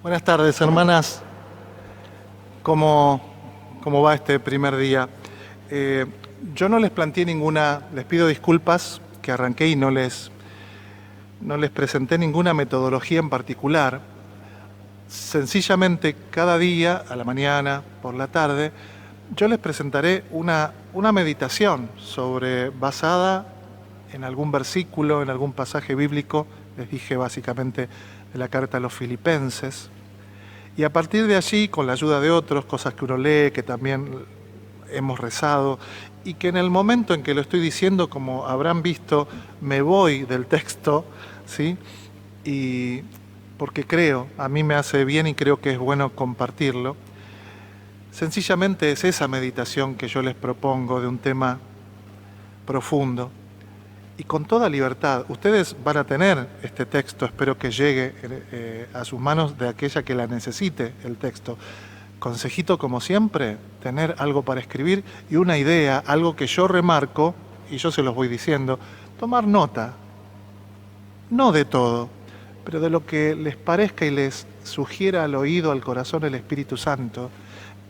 Buenas tardes, hermanas. ¿Cómo va este primer día? Yo no les planteé les pido disculpas que arranqué y no les presenté ninguna metodología en particular. Sencillamente, cada día, a la mañana, por la tarde, yo les presentaré una meditación basada en algún versículo, en algún pasaje bíblico. Les dije básicamente de la carta a los Filipenses. Y a partir de allí, con la ayuda de otros, cosas que uno lee, que también hemos rezado, y que en el momento en que lo estoy diciendo, como habrán visto, me voy del texto, ¿sí? Y porque a mí me hace bien y creo que es bueno compartirlo. Sencillamente es esa meditación que yo les propongo de un tema profundo. Y con toda libertad, ustedes van a tener este texto, espero que llegue a sus manos de aquella que la necesite el texto. Consejito, como siempre, tener algo para escribir y una idea, algo que yo remarco, y yo se los voy diciendo, tomar nota, no de todo, pero de lo que les parezca y les sugiera al oído, al corazón, el Espíritu Santo,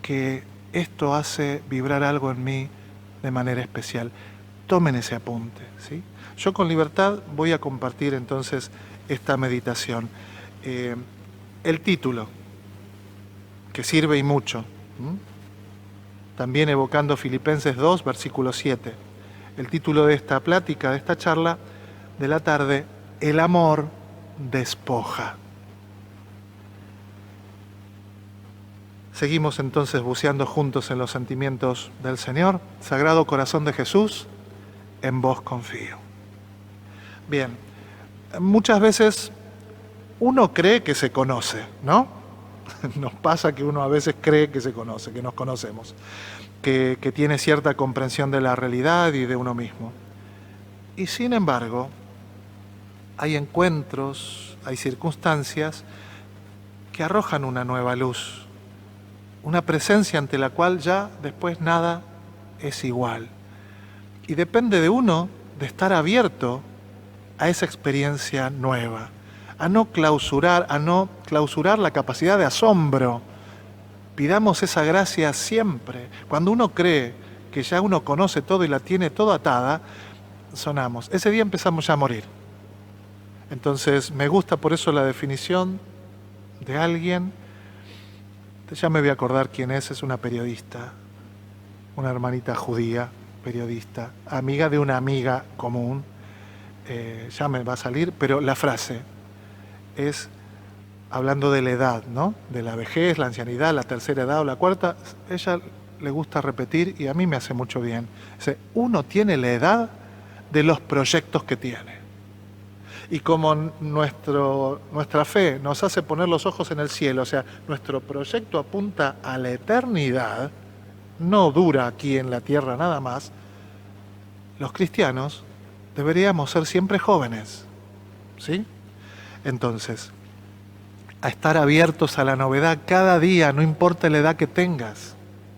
que esto hace vibrar algo en mí de manera especial. Tomen ese apunte, ¿sí? Yo con libertad voy a compartir entonces esta meditación. El título, que sirve y mucho, también evocando Filipenses 2, versículo 7. El título de esta plática, de esta charla de la tarde, el amor despoja. Seguimos entonces buceando juntos en los sentimientos del Señor. Sagrado Corazón de Jesús, en vos confío. Bien, muchas veces uno cree que se conoce, ¿no? Nos pasa que uno a veces cree que se conoce, que nos conocemos, que tiene cierta comprensión de la realidad y de uno mismo. Y sin embargo, hay encuentros, hay circunstancias que arrojan una nueva luz, una presencia ante la cual ya después nada es igual. Y depende de uno de estar abierto a esa experiencia nueva, a no clausurar la capacidad de asombro. Pidamos esa gracia siempre. Cuando uno cree que ya uno conoce todo y la tiene toda atada, sonamos. Ese día empezamos ya a morir. Entonces, me gusta por eso la definición de alguien, ya me voy a acordar quién es una periodista, una hermanita judía, periodista, amiga de una amiga común, ya me va a salir, pero la frase es hablando de la edad, ¿no? De la vejez, la ancianidad, la tercera edad o la cuarta. Ella le gusta repetir y a mí me hace mucho bien. Dice, uno tiene la edad de los proyectos que tiene. Y como nuestra fe nos hace poner los ojos en el cielo, o sea, nuestro proyecto apunta a la eternidad, no dura aquí en la tierra nada más, los cristianos deberíamos ser siempre jóvenes, ¿sí? Entonces, a estar abiertos a la novedad cada día, no importa la edad que tengas,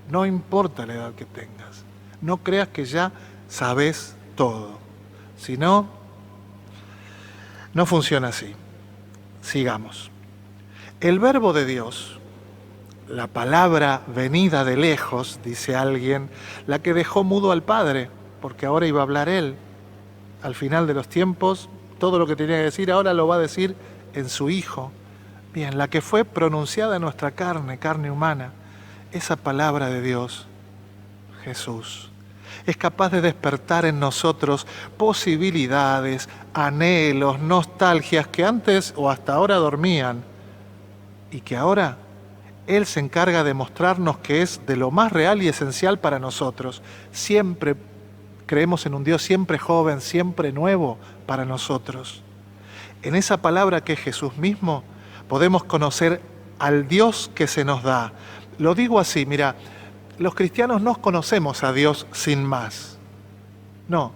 no importa la edad que tengas. No creas que ya sabes todo, si no, no funciona así. Sigamos. El verbo de Dios, la palabra venida de lejos, dice alguien, la que dejó mudo al Padre, porque ahora iba a hablar Él. Al final de los tiempos, todo lo que tenía que decir ahora lo va a decir en su Hijo. Bien, la que fue pronunciada en nuestra carne humana, esa palabra de Dios, Jesús, es capaz de despertar en nosotros posibilidades, anhelos, nostalgias que antes o hasta ahora dormían y que ahora Él se encarga de mostrarnos que es de lo más real y esencial para nosotros. Siempre creemos en un Dios siempre joven, siempre nuevo para nosotros. En esa palabra que es Jesús mismo, podemos conocer al Dios que se nos da. Lo digo así, mira, los cristianos no conocemos a Dios sin más. No,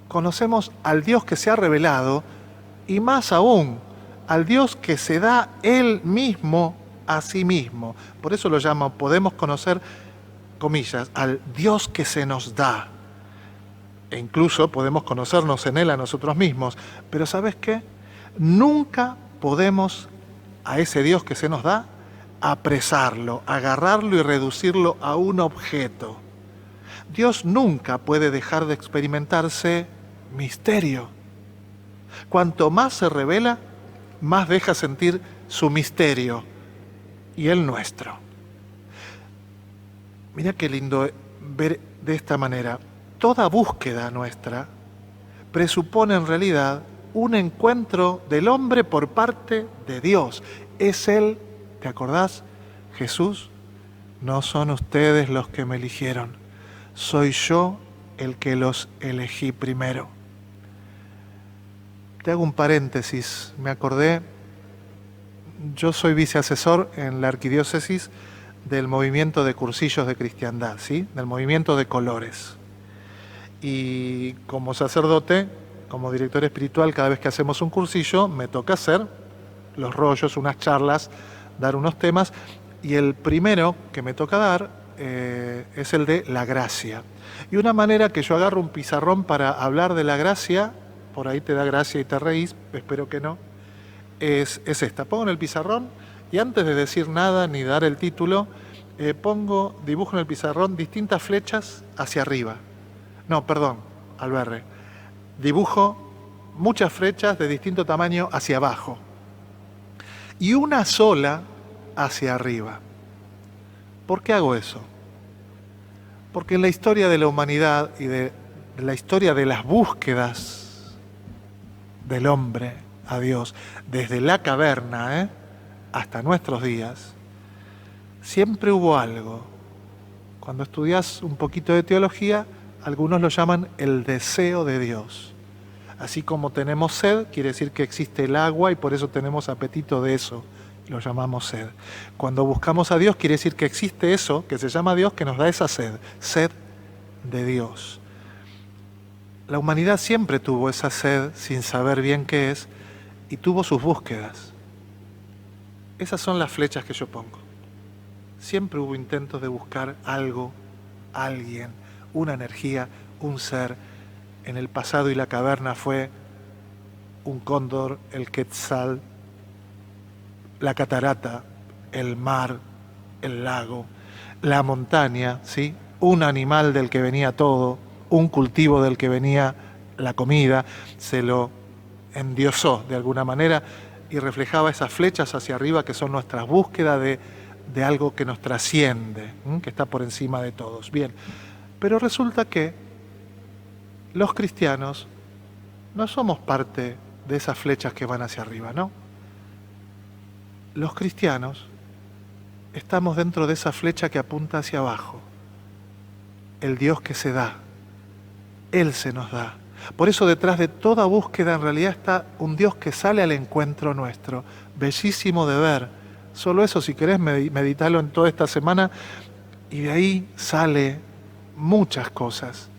conocemos al Dios que se ha revelado y más aún, al Dios que se da Él mismo a sí mismo. Por eso lo llamo, podemos conocer, comillas, al Dios que se nos da. E incluso podemos conocernos en Él a nosotros mismos. Pero ¿sabes qué? Nunca podemos a ese Dios que se nos da, apresarlo, agarrarlo y reducirlo a un objeto. Dios nunca puede dejar de experimentarse misterio. Cuanto más se revela, más deja sentir su misterio y el nuestro. Mira qué lindo ver de esta manera. Toda búsqueda nuestra presupone en realidad un encuentro del hombre por parte de Dios. Es Él, ¿te acordás? Jesús, no son ustedes los que me eligieron, soy yo el que los elegí primero. Te hago un paréntesis, me acordé, yo soy viceasesor en la arquidiócesis del movimiento de cursillos de cristiandad, ¿sí? Del movimiento de colores. Y como sacerdote, como director espiritual, cada vez que hacemos un cursillo, me toca hacer los rollos, unas charlas, dar unos temas, y el primero que me toca dar es el de la gracia. Y una manera que yo agarro un pizarrón para hablar de la gracia, por ahí te da gracia y te reís, espero que no, es esta. Pongo en el pizarrón y antes de decir nada ni dar el título, dibujo en el pizarrón distintas flechas hacia arriba. No, perdón, Alberre. Dibujo muchas flechas de distinto tamaño hacia abajo y una sola hacia arriba. ¿Por qué hago eso? Porque en la historia de la humanidad y de la historia de las búsquedas del hombre a Dios, desde la caverna hasta nuestros días, siempre hubo algo. Cuando estudias un poquito de teología, algunos lo llaman el deseo de Dios. Así como tenemos sed, quiere decir que existe el agua y por eso tenemos apetito de eso. Lo llamamos sed. Cuando buscamos a Dios, quiere decir que existe eso, que se llama Dios, que nos da esa sed. Sed de Dios. La humanidad siempre tuvo esa sed sin saber bien qué es y tuvo sus búsquedas. Esas son las flechas que yo pongo. Siempre hubo intentos de buscar algo, alguien, una energía, un ser. En el pasado y la caverna fue un cóndor, el quetzal, la catarata, el mar, el lago, la montaña, ¿sí? Un animal del que venía todo, un cultivo del que venía la comida, se lo endiosó de alguna manera y reflejaba esas flechas hacia arriba que son nuestras búsquedas de algo que nos trasciende, que está por encima de todos. Bien, pero resulta que los cristianos no somos parte de esas flechas que van hacia arriba, ¿no? Los cristianos estamos dentro de esa flecha que apunta hacia abajo. El Dios que se da, Él se nos da. Por eso detrás de toda búsqueda en realidad está un Dios que sale al encuentro nuestro. Bellísimo de ver. Solo eso, si querés, meditalo en toda esta semana y de ahí sale muchas cosas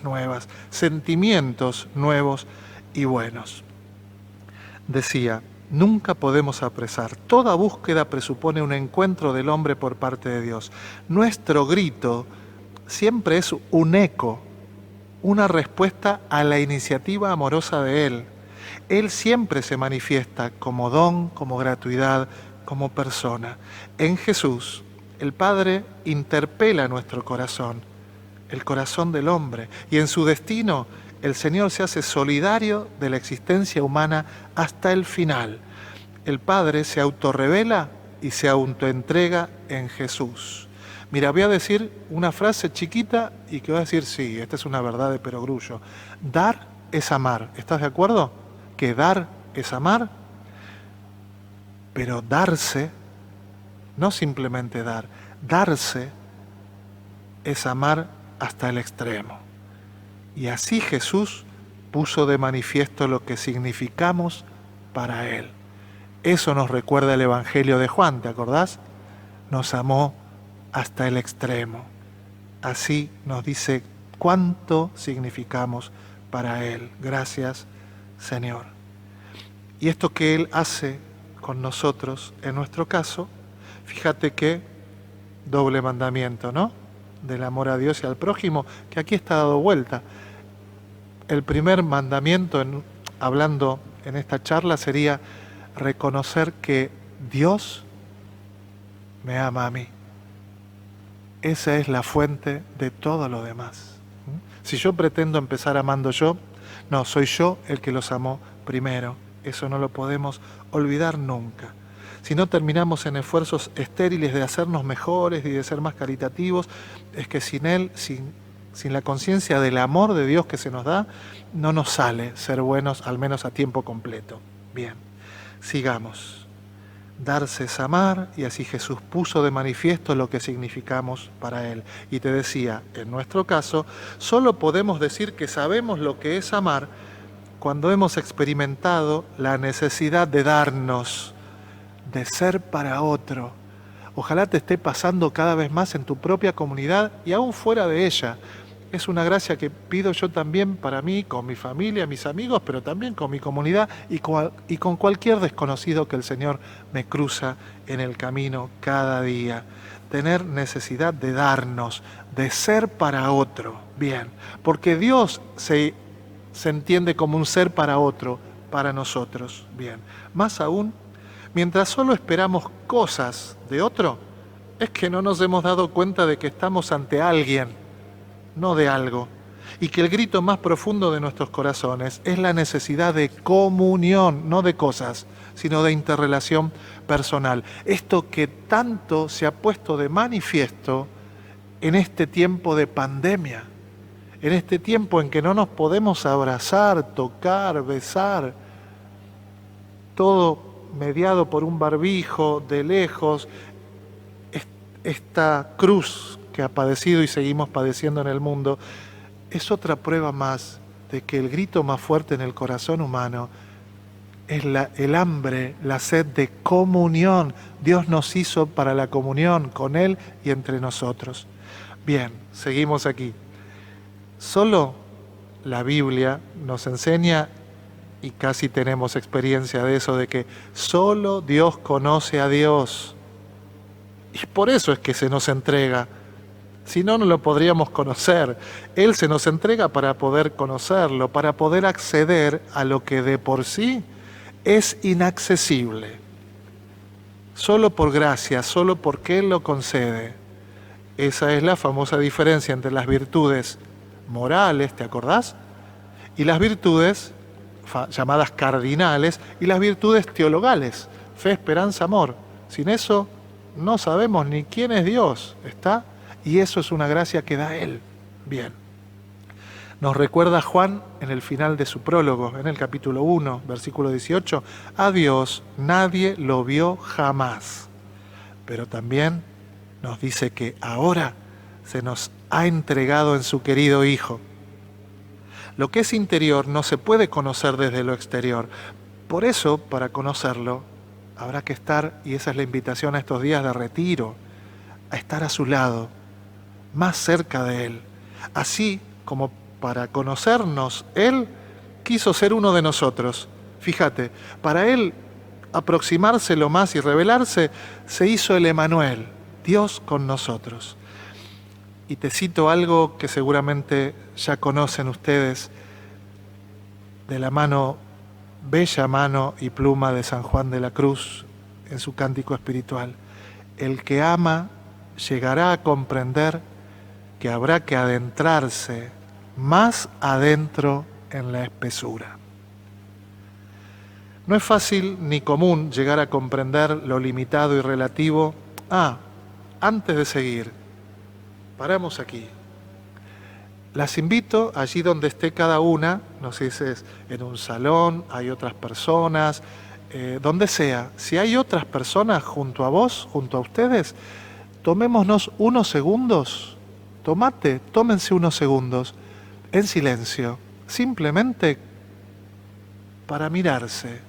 nuevas, sentimientos nuevos y buenos. Decía, nunca podemos apresar. Toda búsqueda presupone un encuentro del hombre por parte de Dios. Nuestro grito siempre es un eco, una respuesta a la iniciativa amorosa de Él. Él siempre se manifiesta como don, como gratuidad, como persona. En Jesús, el Padre interpela nuestro corazón, el corazón del hombre, y en su destino el Señor se hace solidario de la existencia humana hasta el final. El Padre se autorrevela y se autoentrega en Jesús. Mira, voy a decir una frase chiquita y que voy a decir, sí, esta es una verdad de perogrullo. Dar es amar. ¿Estás de acuerdo? Que dar es amar, pero darse, no simplemente dar, darse es amar hasta el extremo. Y así Jesús puso de manifiesto lo que significamos para Él. Eso nos recuerda el Evangelio de Juan, ¿te acordás? Nos amó hasta el extremo. Así nos dice cuánto significamos para Él. Gracias, Señor. Y esto que Él hace con nosotros, en nuestro caso, fíjate que doble mandamiento, ¿no? Del amor a Dios y al prójimo, que aquí está dado vuelta. El primer mandamiento, hablando en esta charla, sería reconocer que Dios me ama a mí. Esa es la fuente de todo lo demás. Si yo pretendo empezar amando yo, no, soy yo el que los amó primero. Eso no lo podemos olvidar nunca. Si no terminamos en esfuerzos estériles de hacernos mejores y de ser más caritativos, es que sin Él, sin la conciencia del amor de Dios que se nos da, no nos sale ser buenos, al menos a tiempo completo. Bien, sigamos. Darse es amar, y así Jesús puso de manifiesto lo que significamos para Él. Y te decía, en nuestro caso, solo podemos decir que sabemos lo que es amar cuando hemos experimentado la necesidad de darnos, de ser para otro. Ojalá te esté pasando cada vez más en tu propia comunidad y aún fuera de ella. Es una gracia que pido yo también para mí, con mi familia, mis amigos, pero también con mi comunidad y con cualquier desconocido que el Señor me cruza en el camino cada día. Tener necesidad de darnos, de ser para otro. Bien, porque Dios se entiende como un ser para otro, para nosotros. Bien, más aún, mientras solo esperamos cosas de otro, es que no nos hemos dado cuenta de que estamos ante alguien, no de algo, y que el grito más profundo de nuestros corazones es la necesidad de comunión, no de cosas, sino de interrelación personal. Esto que tanto se ha puesto de manifiesto en este tiempo de pandemia, en este tiempo en que no nos podemos abrazar, tocar, besar, todo mediado por un barbijo de lejos, esta cruz que ha padecido y seguimos padeciendo en el mundo, es otra prueba más de que el grito más fuerte en el corazón humano es el hambre, la sed de comunión. Dios nos hizo para la comunión con Él y entre nosotros. Bien, seguimos aquí. Solo la Biblia nos enseña, y casi tenemos experiencia de eso, de que solo Dios conoce a Dios. Y por eso es que se nos entrega. Si no, no lo podríamos conocer. Él se nos entrega para poder conocerlo, para poder acceder a lo que de por sí es inaccesible. Solo por gracia, solo porque Él lo concede. Esa es la famosa diferencia entre las virtudes morales, ¿te acordás? Y las virtudes llamadas cardinales y las virtudes teologales, fe, esperanza, amor. Sin eso no sabemos ni quién es Dios, ¿está? Y eso es una gracia que da Él. Bien. Nos recuerda Juan en el final de su prólogo, en el capítulo 1, versículo 18, a Dios nadie lo vio jamás. Pero también nos dice que ahora se nos ha entregado en su querido Hijo. Lo que es interior no se puede conocer desde lo exterior. Por eso, para conocerlo, habrá que estar, y esa es la invitación a estos días de retiro, a estar a su lado, más cerca de Él. Así como para conocernos, Él quiso ser uno de nosotros. Fíjate, para Él aproximarse lo más y revelarse, se hizo el Emanuel, Dios con nosotros. Y te cito algo que seguramente ya conocen ustedes, de la bella mano y pluma de San Juan de la Cruz en su cántico espiritual. El que ama llegará a comprender que habrá que adentrarse más adentro en la espesura. No es fácil ni común llegar a comprender lo limitado y relativo. Antes de seguir, paramos aquí. Las invito allí donde esté cada una, no sé si es en un salón, hay otras personas, donde sea. Si hay otras personas junto a vos, junto a ustedes, tomémonos unos segundos, tómense unos segundos en silencio, simplemente para mirarse.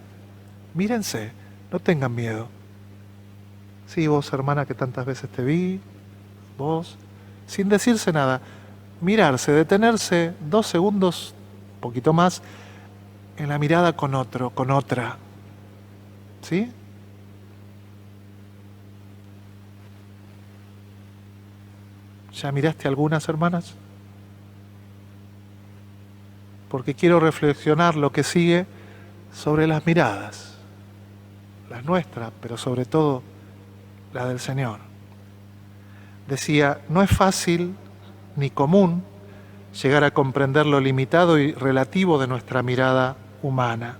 Mírense, no tengan miedo. Sí, vos, hermana, que tantas veces te vi, vos, sin decirse nada, mirarse, detenerse 2 segundos, un poquito más, en la mirada con otro, con otra. ¿Sí? ¿Ya miraste algunas, hermanas? Porque quiero reflexionar lo que sigue sobre las miradas. las nuestras, pero sobre todo la del Señor. Decía, no es fácil ni común llegar a comprender lo limitado y relativo de nuestra mirada humana,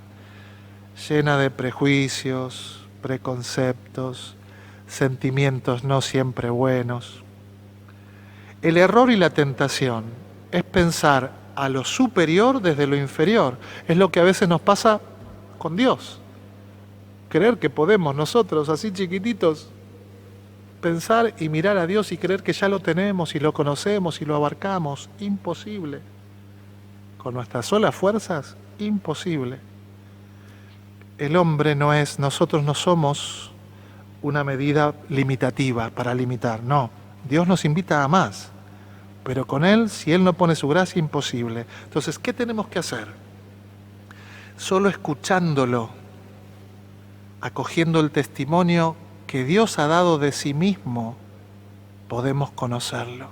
llena de prejuicios, preconceptos, sentimientos no siempre buenos. El error y la tentación es pensar a lo superior desde lo inferior. Es lo que a veces nos pasa con Dios. Creer que podemos nosotros, así chiquititos, pensar y mirar a Dios y creer que ya lo tenemos y lo conocemos y lo abarcamos. Imposible. Con nuestras solas fuerzas, imposible. El hombre no es, nosotros no somos una medida limitativa para limitar, no. Dios nos invita a más, pero con Él, si Él no pone su gracia, imposible. Entonces, ¿qué tenemos que hacer? Solo escuchándolo, acogiendo el testimonio que Dios ha dado de sí mismo, podemos conocerlo.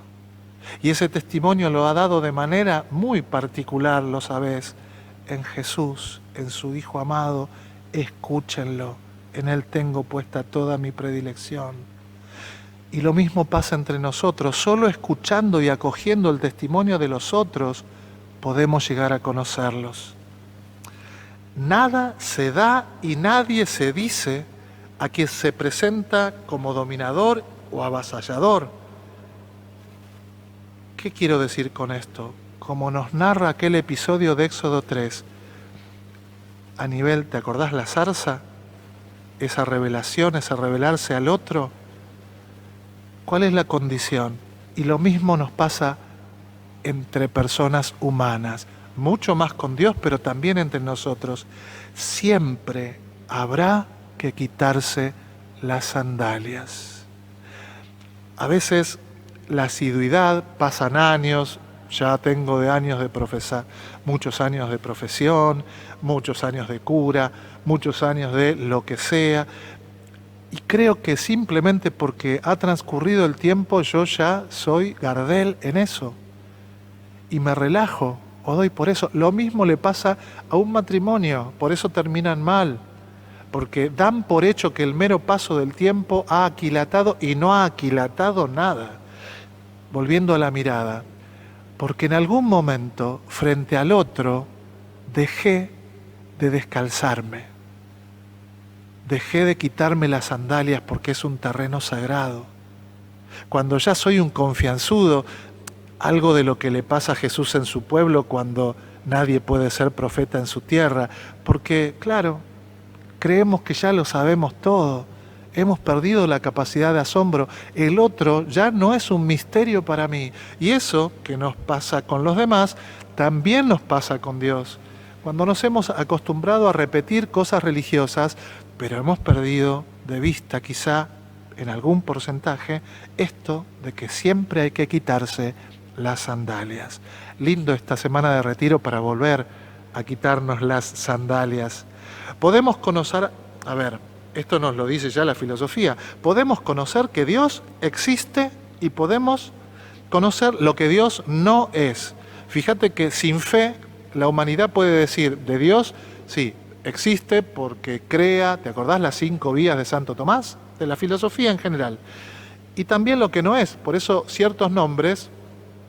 Y ese testimonio lo ha dado de manera muy particular, lo sabés, en Jesús, en su Hijo amado. Escúchenlo, en Él tengo puesta toda mi predilección. Y lo mismo pasa entre nosotros, solo escuchando y acogiendo el testimonio de los otros podemos llegar a conocerlos. Nada se da y nadie se dice a quien se presenta como dominador o avasallador. ¿Qué quiero decir con esto? Como nos narra aquel episodio de Éxodo 3, a nivel, ¿te acordás la zarza? Esa revelación, ese revelarse al otro. ¿Cuál es la condición? Y lo mismo nos pasa entre personas humanas, mucho más con Dios, pero también entre nosotros. Siempre habrá que quitarse las sandalias. A veces la asiduidad, pasan años, ya tengo de años de profesar, muchos años de profesión, muchos años de cura, muchos años de lo que sea, y creo que simplemente porque ha transcurrido el tiempo yo ya soy Gardel en eso, y me relajo, o doy por eso. Lo mismo le pasa a un matrimonio, por eso terminan mal, porque dan por hecho que el mero paso del tiempo ha aquilatado y no ha aquilatado nada. Volviendo a la mirada, porque en algún momento, frente al otro, dejé de descalzarme, dejé de quitarme las sandalias porque es un terreno sagrado. Cuando ya soy un confianzudo, algo de lo que le pasa a Jesús en su pueblo cuando nadie puede ser profeta en su tierra, porque, claro, creemos que ya lo sabemos todo, hemos perdido la capacidad de asombro, el otro ya no es un misterio para mí, y eso que nos pasa con los demás, también nos pasa con Dios. Cuando nos hemos acostumbrado a repetir cosas religiosas, pero hemos perdido de vista quizá en algún porcentaje esto de que siempre hay que quitarse las sandalias. Lindo esta semana de retiro para volver a quitarnos las sandalias. Podemos conocer, a ver, esto nos lo dice ya la filosofía, podemos conocer que Dios existe y podemos conocer lo que Dios no es. Fíjate que sin fe la humanidad puede decir de Dios, sí, existe porque crea, ¿te acordás las 5 vías de Santo Tomás? De la filosofía en general. Y también lo que no es, por eso ciertos nombres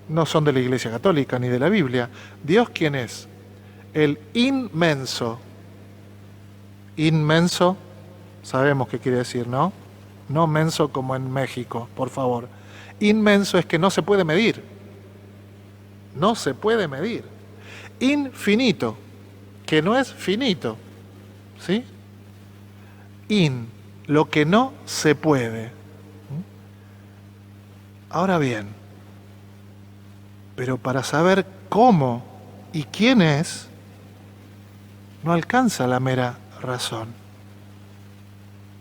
no son de la Iglesia Católica ni de la Biblia. ¿Dios quién es? El inmenso. Inmenso, sabemos qué quiere decir, ¿no? No menso como en México, por favor. Inmenso es que no se puede medir. No se puede medir. Infinito, que no es finito, ¿sí? Lo que no se puede. Ahora bien, pero para saber cómo y quién es, no alcanza la mera razón.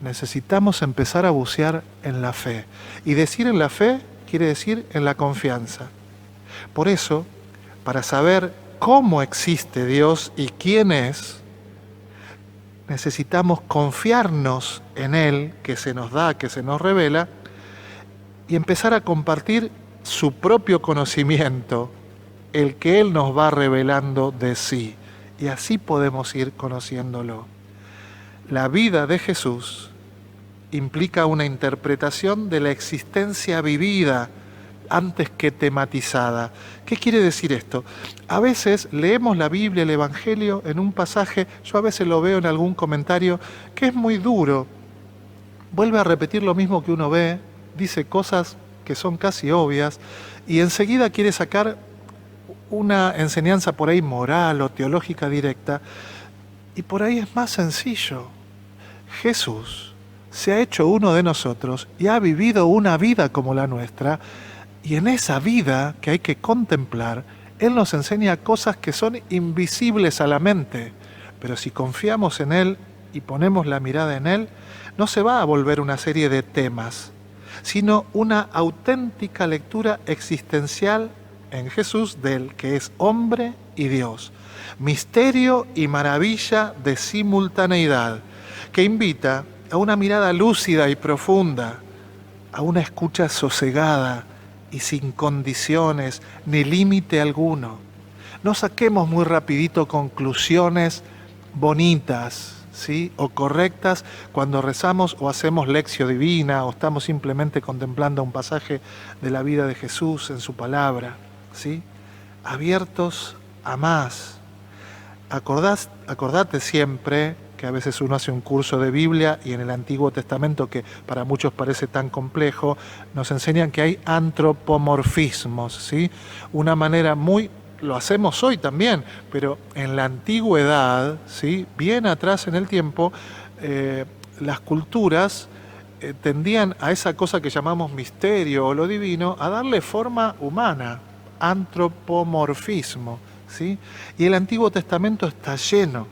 Necesitamos empezar a bucear en la fe. Y decir en la fe quiere decir en la confianza. Por eso, para saber cómo existe Dios y quién es, necesitamos confiarnos en Él, que se nos da, que se nos revela, y empezar a compartir su propio conocimiento, el que Él nos va revelando de sí. Y así podemos ir conociéndolo. La vida de Jesús implica una interpretación de la existencia vivida antes que tematizada. ¿Qué quiere decir esto? A veces leemos la Biblia, el Evangelio, en un pasaje, yo a veces lo veo en algún comentario, que es muy duro. Vuelve a repetir lo mismo que uno ve, dice cosas que son casi obvias, y enseguida quiere sacar una enseñanza por ahí moral o teológica directa, y por ahí es más sencillo. Jesús se ha hecho uno de nosotros y ha vivido una vida como la nuestra, y en esa vida que hay que contemplar, Él nos enseña cosas que son invisibles a la mente, pero si confiamos en Él y ponemos la mirada en Él, no se va a volver una serie de temas, sino una auténtica lectura existencial en Jesús del que es hombre y Dios. Misterio y maravilla de simultaneidad, que invita a una mirada lúcida y profunda, a una escucha sosegada y sin condiciones ni límite alguno. No saquemos muy rapidito conclusiones bonitas, ¿sí?, o correctas cuando rezamos o hacemos lección divina o estamos simplemente contemplando un pasaje de la vida de Jesús en su palabra, ¿sí? Abiertos a más. Acordate siempre que a veces uno hace un curso de Biblia y en el Antiguo Testamento, que para muchos parece tan complejo, nos enseñan que hay antropomorfismos, ¿sí? Una manera muy, lo hacemos hoy también, pero en la antigüedad, ¿sí?, bien atrás en el tiempo, las culturas tendían a esa cosa que llamamos misterio o lo divino, a darle forma humana, antropomorfismo, ¿sí? Y el Antiguo Testamento está lleno.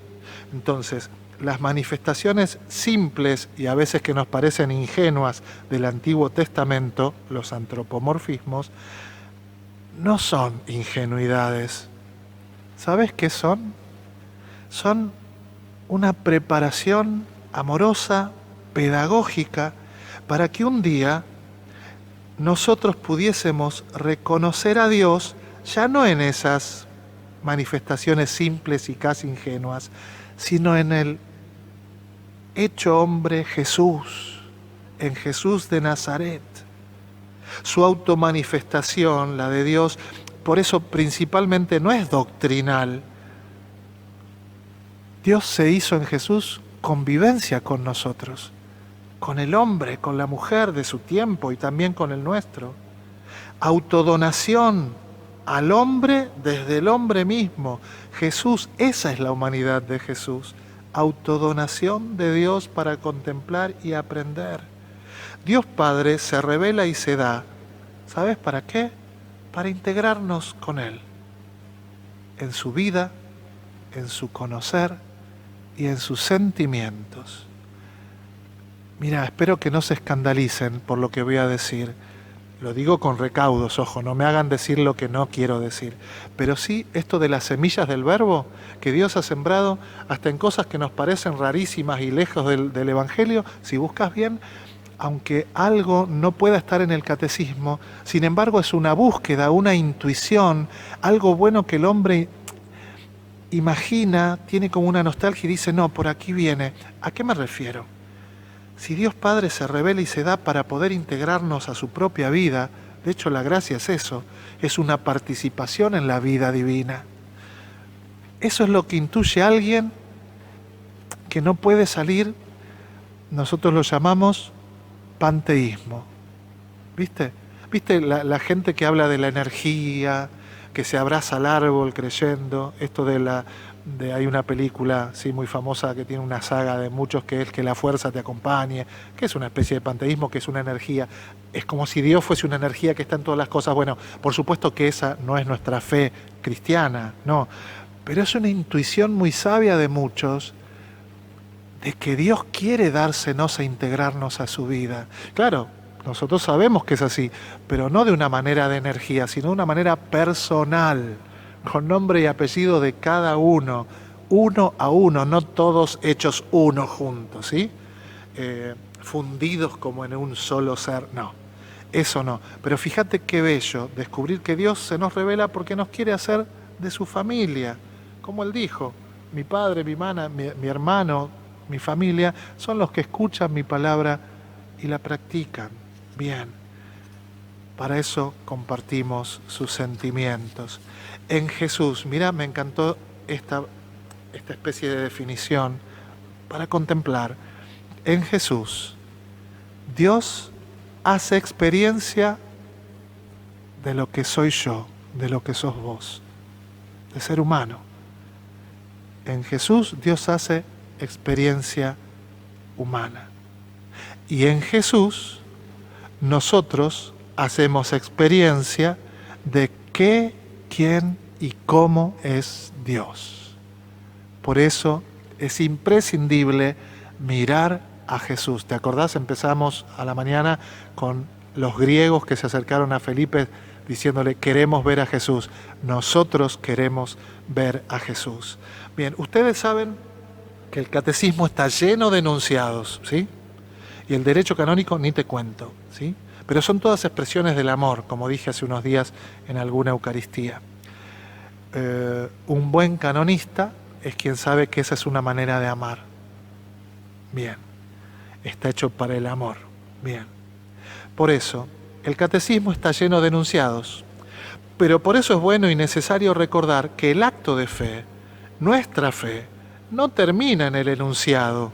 Entonces, las manifestaciones simples y a veces que nos parecen ingenuas del Antiguo Testamento, los antropomorfismos, no son ingenuidades. ¿Sabes qué son? Son una preparación amorosa, pedagógica, para que un día nosotros pudiésemos reconocer a Dios ya no en esas manifestaciones simples y casi ingenuas, sino en el hecho hombre Jesús, en Jesús de Nazaret. Su automanifestación, la de Dios, por eso principalmente no es doctrinal. Dios se hizo en Jesús convivencia con nosotros, con el hombre, con la mujer de su tiempo y también con el nuestro. Autodonación al hombre desde el hombre mismo. Jesús, esa es la humanidad de Jesús. Autodonación de Dios para contemplar y aprender. Dios Padre se revela y se da. ¿Sabes para qué? Para integrarnos con Él. En su vida, en su conocer y en sus sentimientos. Mira, espero que no se escandalicen por lo que voy a decir. Lo digo con recaudos, ojo, no me hagan decir lo que no quiero decir. Pero sí, esto de las semillas del verbo que Dios ha sembrado hasta en cosas que nos parecen rarísimas y lejos del Evangelio, si buscas bien, aunque algo no pueda estar en el catecismo, sin embargo es una búsqueda, una intuición, algo bueno que el hombre imagina, tiene como una nostalgia y dice, no, por aquí viene. ¿A qué me refiero? Si Dios Padre se revela y se da para poder integrarnos a su propia vida, de hecho la gracia es eso, es una participación en la vida divina. Eso es lo que intuye alguien que no puede salir, nosotros lo llamamos panteísmo. ¿Viste? ¿Viste la gente que habla de la energía, que se abraza al árbol creyendo, esto hay una película sí, muy famosa que tiene una saga de muchos que es que la fuerza te acompañe, que es una especie de panteísmo, que es una energía, es como si Dios fuese una energía que está en todas las cosas. Bueno, por supuesto que esa no es nuestra fe cristiana, no, pero es una intuición muy sabia de muchos de que Dios quiere dársenos e integrarnos a su vida. Claro, nosotros sabemos que es así, pero no de una manera de energía, sino de una manera personal, con nombre y apellido de cada uno, uno a uno, no todos hechos uno juntos, ¿sí? Fundidos como en un solo ser, no, eso no. Pero fíjate qué bello descubrir que Dios se nos revela porque nos quiere hacer de su familia, como Él dijo, mi padre, mi hermana, mi hermano, mi familia, son los que escuchan mi palabra y la practican. Bien, para eso compartimos sus sentimientos. En Jesús, mira, me encantó esta especie de definición para contemplar. En Jesús, Dios hace experiencia de lo que soy yo, de lo que sos vos, de ser humano. En Jesús Dios hace experiencia humana. Y en Jesús nosotros hacemos experiencia de qué, quién y cómo es Dios. Por eso es imprescindible mirar a Jesús. ¿Te acordás? Empezamos a la mañana con los griegos que se acercaron a Felipe diciéndole, queremos ver a Jesús. Nosotros queremos ver a Jesús. Bien, ustedes saben que el catecismo está lleno de enunciados, ¿sí? Y el derecho canónico ni te cuento, ¿sí? Pero son todas expresiones del amor, como dije hace unos días en alguna Eucaristía. Un buen canonista es quien sabe que esa es una manera de amar. Bien, está hecho para el amor. Bien, por eso el catecismo está lleno de enunciados, pero por eso es bueno y necesario recordar que el acto de fe, nuestra fe, no termina en el enunciado,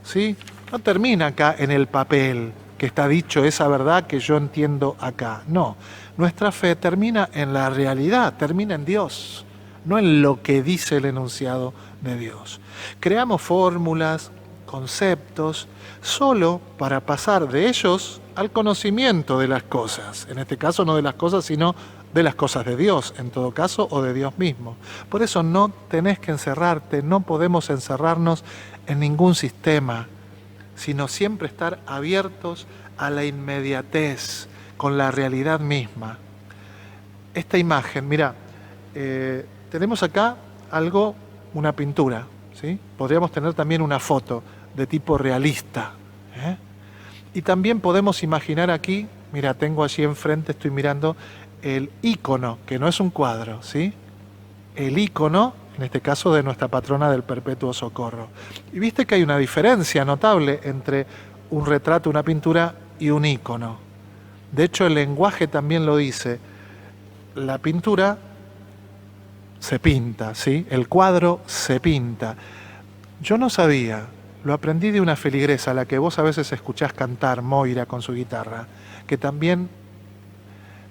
¿sí? No termina acá en el papel que está dicho esa verdad que yo entiendo acá. No, nuestra fe termina en la realidad, termina en Dios, no en lo que dice el enunciado de Dios. Creamos fórmulas, conceptos, solo para pasar de ellos al conocimiento de las cosas. En este caso no de las cosas, sino de las cosas de Dios, en todo caso, o de Dios mismo. Por eso no tenés que encerrarte, no podemos encerrarnos en ningún sistema, sino siempre estar abiertos a la inmediatez, con la realidad misma. Esta imagen, mira, tenemos acá algo, una pintura, ¿sí? Podríamos tener también una foto de tipo realista, ¿eh? Y también podemos imaginar aquí, mira, tengo allí enfrente, estoy mirando el ícono, que no es un cuadro, ¿sí? El ícono, en este caso de nuestra patrona del Perpetuo Socorro. Y viste que hay una diferencia notable entre un retrato, una pintura y un ícono. De hecho, el lenguaje también lo dice. La pintura se pinta, ¿sí? El cuadro se pinta. Yo no sabía, lo aprendí de una feligresa, a la que vos a veces escuchás cantar, Moira, con su guitarra, que también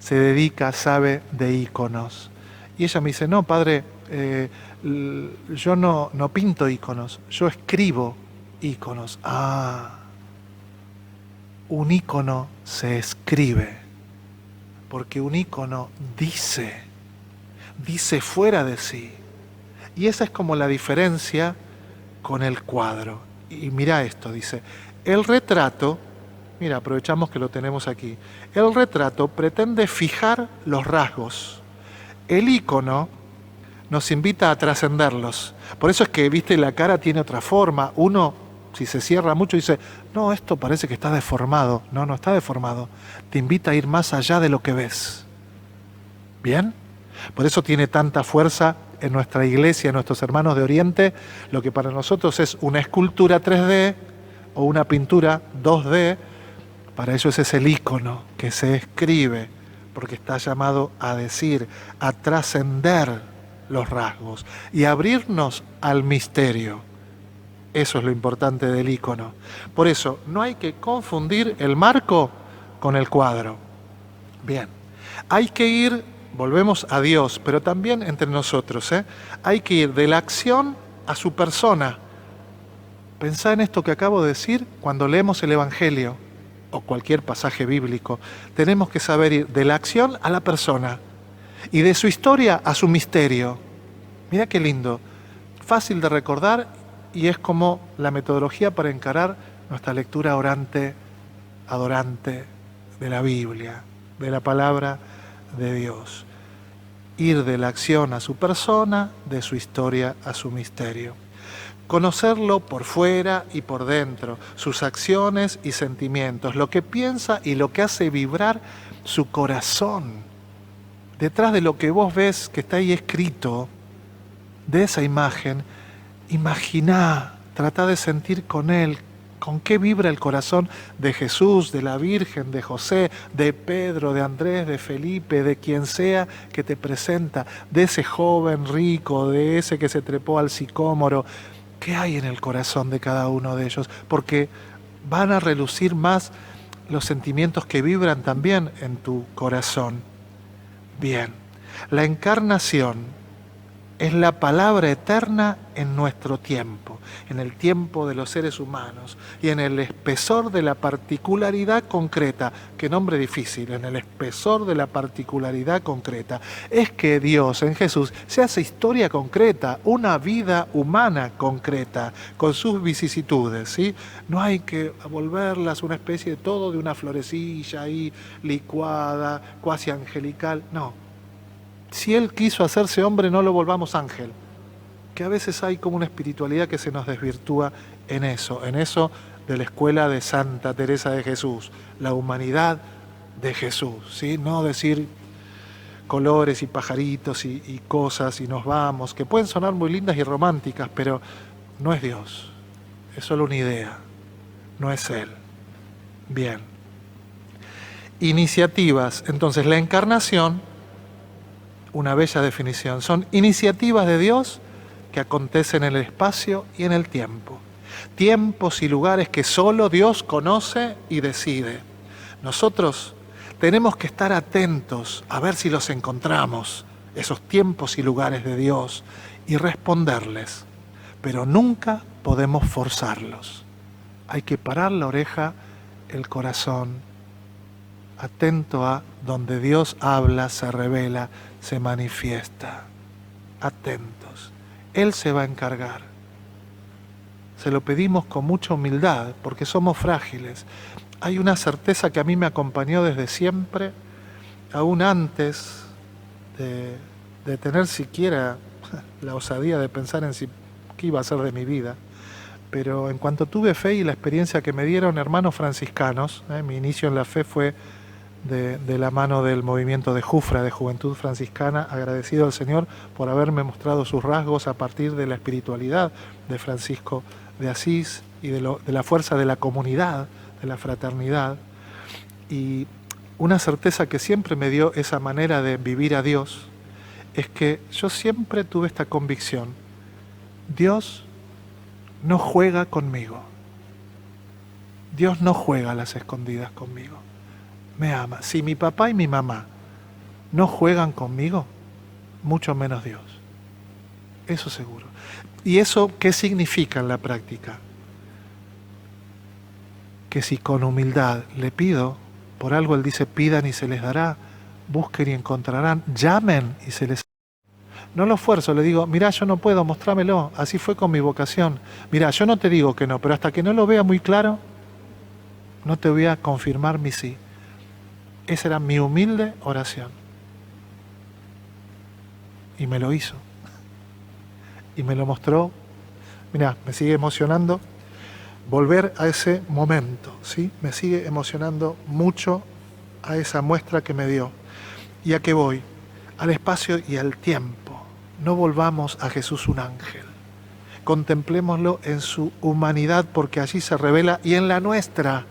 se dedica, sabe de íconos. Y ella me dice, no, padre, yo no pinto íconos, yo escribo íconos. Ah, un ícono se escribe, porque un ícono dice fuera de sí. Y esa es como la diferencia con el cuadro. Y mira esto, dice, el retrato, mira, aprovechamos que lo tenemos aquí, el retrato pretende fijar los rasgos. El ícono nos invita a trascenderlos. Por eso es que, viste, la cara tiene otra forma. Uno, si se cierra mucho, dice, no, esto parece que está deformado. No, no está deformado. Te invita a ir más allá de lo que ves. ¿Bien? Por eso tiene tanta fuerza en nuestra iglesia, en nuestros hermanos de Oriente, lo que para nosotros es una escultura 3D o una pintura 2D, para ellos es el ícono que se escribe, porque está llamado a decir, a trascender los rasgos y abrirnos al misterio. Eso es lo importante del ícono. Por eso, no hay que confundir el marco con el cuadro. Bien, hay que ir, volvemos a Dios, pero también entre nosotros, hay que ir de la acción a su persona. Pensá en esto que acabo de decir cuando leemos el Evangelio o cualquier pasaje bíblico. Tenemos que saber ir de la acción a la persona y de su historia a su misterio. Mira qué lindo, fácil de recordar y es como la metodología para encarar nuestra lectura orante, adorante de la Biblia, de la palabra de Dios. Ir de la acción a su persona, de su historia a su misterio. Conocerlo por fuera y por dentro, sus acciones y sentimientos, lo que piensa y lo que hace vibrar su corazón. Detrás de lo que vos ves que está ahí escrito, de esa imagen, imaginá Trata de sentir con Él, con qué vibra el corazón de Jesús, de la Virgen, de José, de Pedro, de Andrés, de Felipe, de quien sea que te presenta, de ese joven rico, de ese que se trepó al sicómoro. ¿Qué hay en el corazón de cada uno de ellos? Porque van a relucir más los sentimientos que vibran también en tu corazón. Bien, la encarnación es la palabra eterna en nuestro tiempo, en el tiempo de los seres humanos y en el espesor de la particularidad concreta, qué nombre difícil, en el espesor de la particularidad concreta. Es que Dios en Jesús se hace historia concreta, una vida humana concreta, con sus vicisitudes, ¿sí? No hay que volverlas una especie de todo de una florecilla ahí licuada, cuasi angelical, no. Si Él quiso hacerse hombre, no lo volvamos ángel. Que a veces hay como una espiritualidad que se nos desvirtúa en eso de la escuela de Santa Teresa de Jesús, la humanidad de Jesús, ¿sí? No decir colores y pajaritos y cosas y nos vamos, que pueden sonar muy lindas y románticas, pero no es Dios, es solo una idea, no es Él. Bien. Iniciativas, entonces la encarnación, una bella definición, son iniciativas de Dios que acontecen en el espacio y en el tiempo. Tiempos y lugares que solo Dios conoce y decide. Nosotros tenemos que estar atentos a ver si los encontramos, esos tiempos y lugares de Dios, y responderles, pero nunca podemos forzarlos. Hay que parar la oreja, el corazón, atento a donde Dios habla, se revela, se manifiesta. Atentos. Él se va a encargar. Se lo pedimos con mucha humildad, porque somos frágiles. Hay una certeza que a mí me acompañó desde siempre, aún antes de tener siquiera la osadía de pensar en qué iba a ser de mi vida. Pero en cuanto tuve fe y la experiencia que me dieron hermanos franciscanos, mi inicio en la fe fue de la mano del movimiento de Jufra, de Juventud Franciscana, agradecido al Señor por haberme mostrado sus rasgos a partir de la espiritualidad de Francisco de Asís y de la fuerza de la comunidad, de la fraternidad. Y una certeza que siempre me dio esa manera de vivir a Dios es que yo siempre tuve esta convicción: Dios no juega conmigo. Dios no juega a las escondidas conmigo. Me ama. Si mi papá y mi mamá no juegan conmigo, mucho menos Dios. Eso seguro. ¿Y eso qué significa en la práctica? Que si con humildad le pido, por algo Él dice, pidan y se les dará, busquen y encontrarán, llamen y se les... No lo esfuerzo, le digo, mirá, yo no puedo, mostrámelo, así fue con mi vocación. Mirá, yo no te digo que no, pero hasta que no lo vea muy claro, no te voy a confirmar mi sí. Esa era mi humilde oración. Y me lo hizo. Y me lo mostró. Mirá, me sigue emocionando volver a ese momento, ¿sí? Me sigue emocionando mucho a esa muestra que me dio. ¿Y a qué voy? Al espacio y al tiempo. No volvamos a Jesús un ángel. Contemplémoslo en su humanidad, porque allí se revela, y en la nuestra,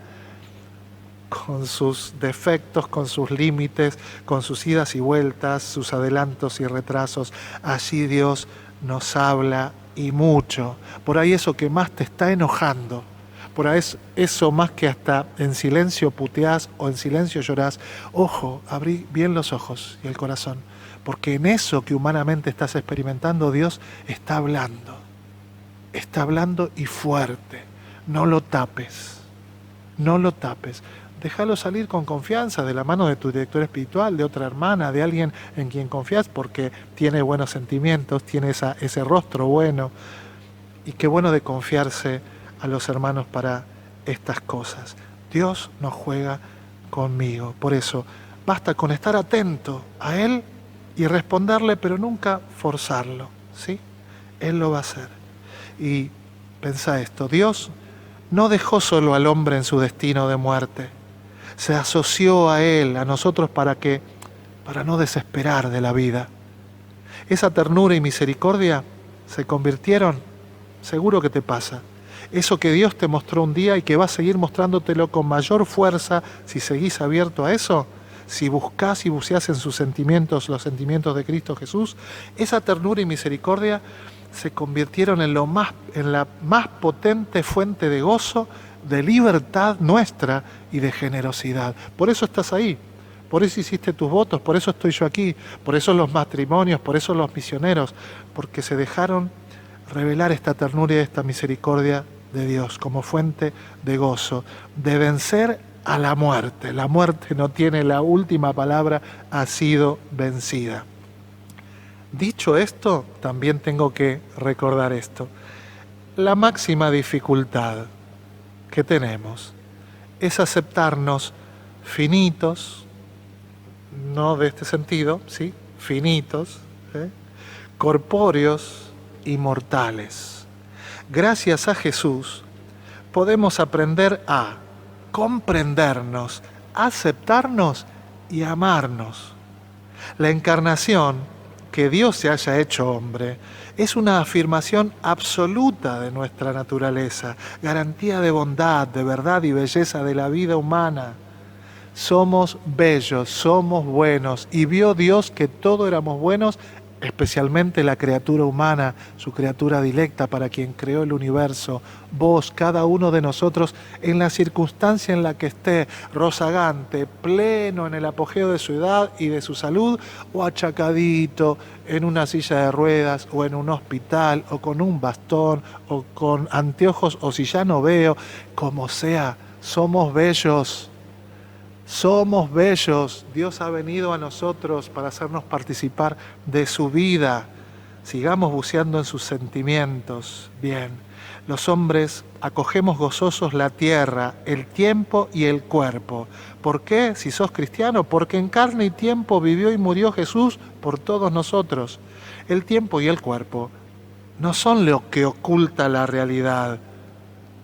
con sus defectos, con sus límites, con sus idas y vueltas, sus adelantos y retrasos. Allí Dios nos habla y mucho. Por ahí eso que más te está enojando, por ahí eso más que hasta en silencio puteás o en silencio llorás. Ojo, abrí bien los ojos y el corazón, porque en eso que humanamente estás experimentando, Dios está hablando y fuerte. No lo tapes, no lo tapes. Déjalo salir con confianza de la mano de tu director espiritual, de otra hermana, de alguien en quien confías, porque tiene buenos sentimientos, tiene ese rostro bueno. Y qué bueno de confiarse a los hermanos para estas cosas. Dios no juega conmigo. Por eso, basta con estar atento a Él y responderle, pero nunca forzarlo, ¿sí? Él lo va a hacer. Y pensá esto, Dios no dejó solo al hombre en su destino de muerte. Se asoció a Él, a nosotros, para no desesperar de la vida. Esa ternura y misericordia se convirtieron, seguro que te pasa, Eso que Dios te mostró un día y que va a seguir mostrándotelo con mayor fuerza si seguís abierto a eso, si buscás y buceás en sus sentimientos, los sentimientos de Cristo Jesús, esa ternura y misericordia se convirtieron en la más potente fuente de gozo, de libertad nuestra y de generosidad. Por eso estás ahí, por eso hiciste tus votos, por eso estoy yo aquí, por eso los matrimonios, por eso los misioneros, porque se dejaron revelar esta ternura y esta misericordia de Dios como fuente de gozo, de vencer a la muerte. La muerte no tiene la última palabra, ha sido vencida. Dicho esto, también tengo que recordar esto. La máxima dificultad que tenemos es aceptarnos finitos, no de este sentido, ¿sí? Finitos, corpóreos y mortales. Gracias a Jesús podemos aprender a comprendernos, aceptarnos y amarnos. La encarnación, que Dios se haya hecho hombre, es una afirmación absoluta de nuestra naturaleza, garantía de bondad, de verdad y belleza de la vida humana. Somos bellos, somos buenos, y vio Dios que todos éramos buenos, especialmente la criatura humana, su criatura dilecta para quien creó el universo. Vos, cada uno de nosotros, en la circunstancia en la que esté, rozagante, pleno en el apogeo de su edad y de su salud, o achacadito en una silla de ruedas, o en un hospital, o con un bastón, o con anteojos, o si ya no veo, como sea, somos bellos. Somos bellos, Dios ha venido a nosotros para hacernos participar de su vida. Sigamos buceando en sus sentimientos. Bien, los hombres acogemos gozosos la tierra, el tiempo y el cuerpo. ¿Por qué? Si sos cristiano, porque en carne y tiempo vivió y murió Jesús por todos nosotros. El tiempo y el cuerpo no son lo que oculta la realidad.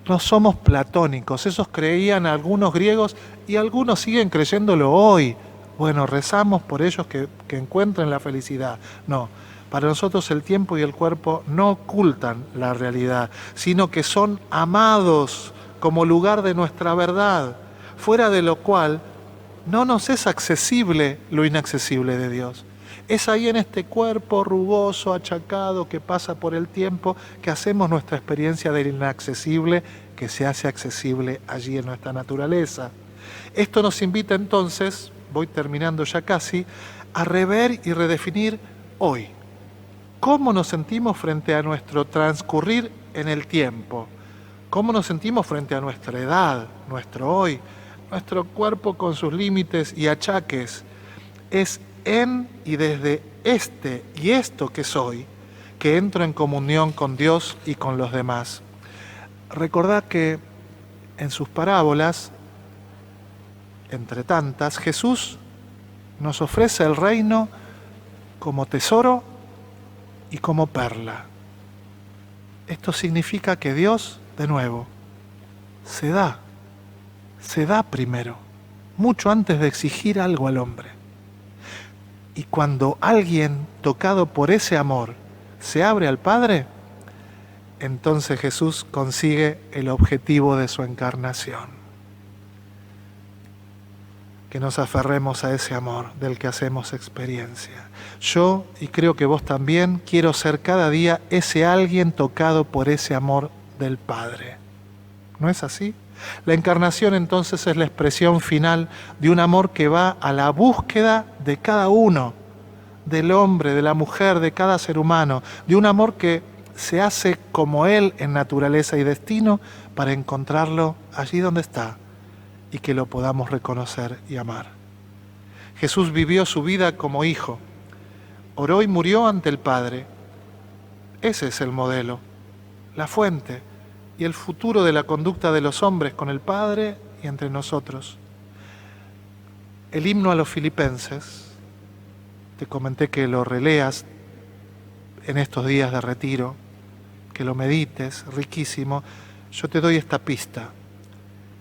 No somos platónicos, esos creían algunos griegos y algunos siguen creyéndolo hoy. Bueno, rezamos por ellos que encuentren la felicidad. No, para nosotros el tiempo y el cuerpo no ocultan la realidad, sino que son amados como lugar de nuestra verdad, fuera de lo cual no nos es accesible lo inaccesible de Dios. Es ahí en este cuerpo rugoso, achacado, que pasa por el tiempo, que hacemos nuestra experiencia del inaccesible, que se hace accesible allí en nuestra naturaleza. Esto nos invita entonces, voy terminando ya casi, a rever y redefinir hoy. ¿Cómo nos sentimos frente a nuestro transcurrir en el tiempo? ¿Cómo nos sentimos frente a nuestra edad, nuestro hoy, nuestro cuerpo con sus límites y achaques? Es en y desde este y esto que soy, que entro en comunión con Dios y con los demás. Recordad que en sus parábolas, entre tantas, Jesús nos ofrece el reino como tesoro y como perla. Esto significa que Dios, de nuevo, se da primero, mucho antes de exigir algo al hombre. Y cuando alguien tocado por ese amor se abre al Padre, entonces Jesús consigue el objetivo de su encarnación. Que nos aferremos a ese amor del que hacemos experiencia. Yo, y creo que vos también, quiero ser cada día ese alguien tocado por ese amor del Padre. ¿No es así? La encarnación entonces es la expresión final de un amor que va a la búsqueda de cada uno, del hombre, de la mujer, de cada ser humano, de un amor que se hace como Él en naturaleza y destino para encontrarlo allí donde está y que lo podamos reconocer y amar. Jesús vivió su vida como hijo, oró y murió ante el Padre. Ese es el modelo, la fuente y el futuro de la conducta de los hombres con el Padre y entre nosotros. El himno a los Filipenses, te comenté que lo releas en estos días de retiro, que lo medites, riquísimo. Yo te doy esta pista.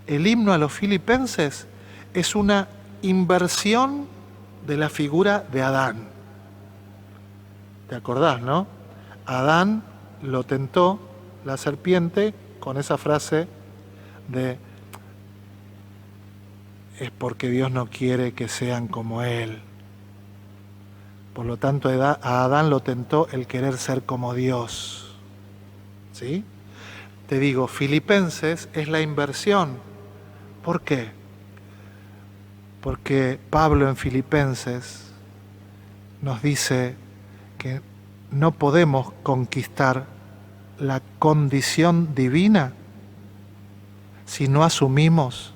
El himno a los Filipenses es una inversión de la figura de Adán. ¿Te acordás, no? Adán lo tentó la serpiente con esa frase de es porque Dios no quiere que sean como Él. Por lo tanto, a Adán lo tentó el querer ser como Dios. ¿Sí? Te digo, Filipenses es la inversión. ¿Por qué? Porque Pablo en Filipenses nos dice que no podemos conquistar la condición divina si no asumimos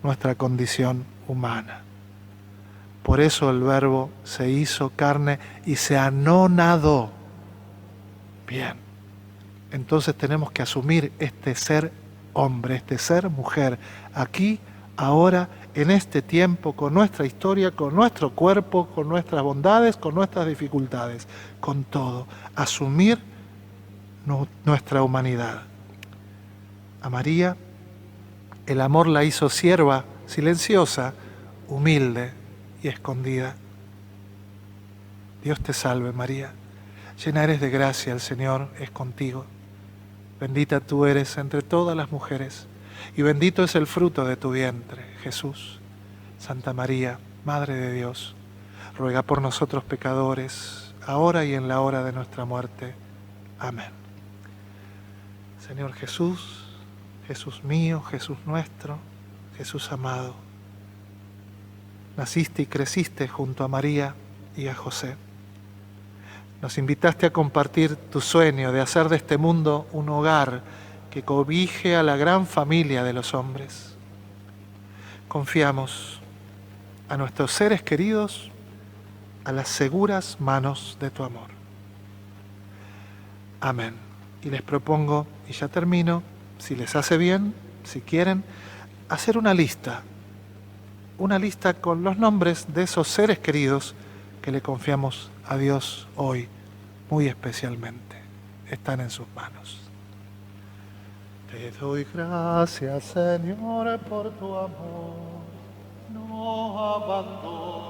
nuestra condición humana. Por eso el Verbo se hizo carne y se anonadó. Bien, entonces tenemos que asumir este ser hombre, este ser mujer, aquí, ahora, en este tiempo, con nuestra historia, con nuestro cuerpo, con nuestras bondades, con nuestras dificultades, con todo. Asumir nuestra humanidad. A María, el amor la hizo sierva, silenciosa, humilde y escondida. Dios te salve, María. Llena eres de gracia, el Señor es contigo. Bendita tú eres entre todas las mujeres, y bendito es el fruto de tu vientre, Jesús. Santa María, Madre de Dios, ruega por nosotros pecadores, ahora y en la hora de nuestra muerte. Amén. Señor Jesús, Jesús mío, Jesús nuestro, Jesús amado, naciste y creciste junto a María y a José. Nos invitaste a compartir tu sueño de hacer de este mundo un hogar que cobije a la gran familia de los hombres. Confiamos a nuestros seres queridos a las seguras manos de tu amor. Amén. Y les propongo, y ya termino, si les hace bien, si quieren, hacer una lista con los nombres de esos seres queridos que le confiamos a Dios hoy, muy especialmente. Están en sus manos. Te doy gracias, Señor, por tu amor. No abandones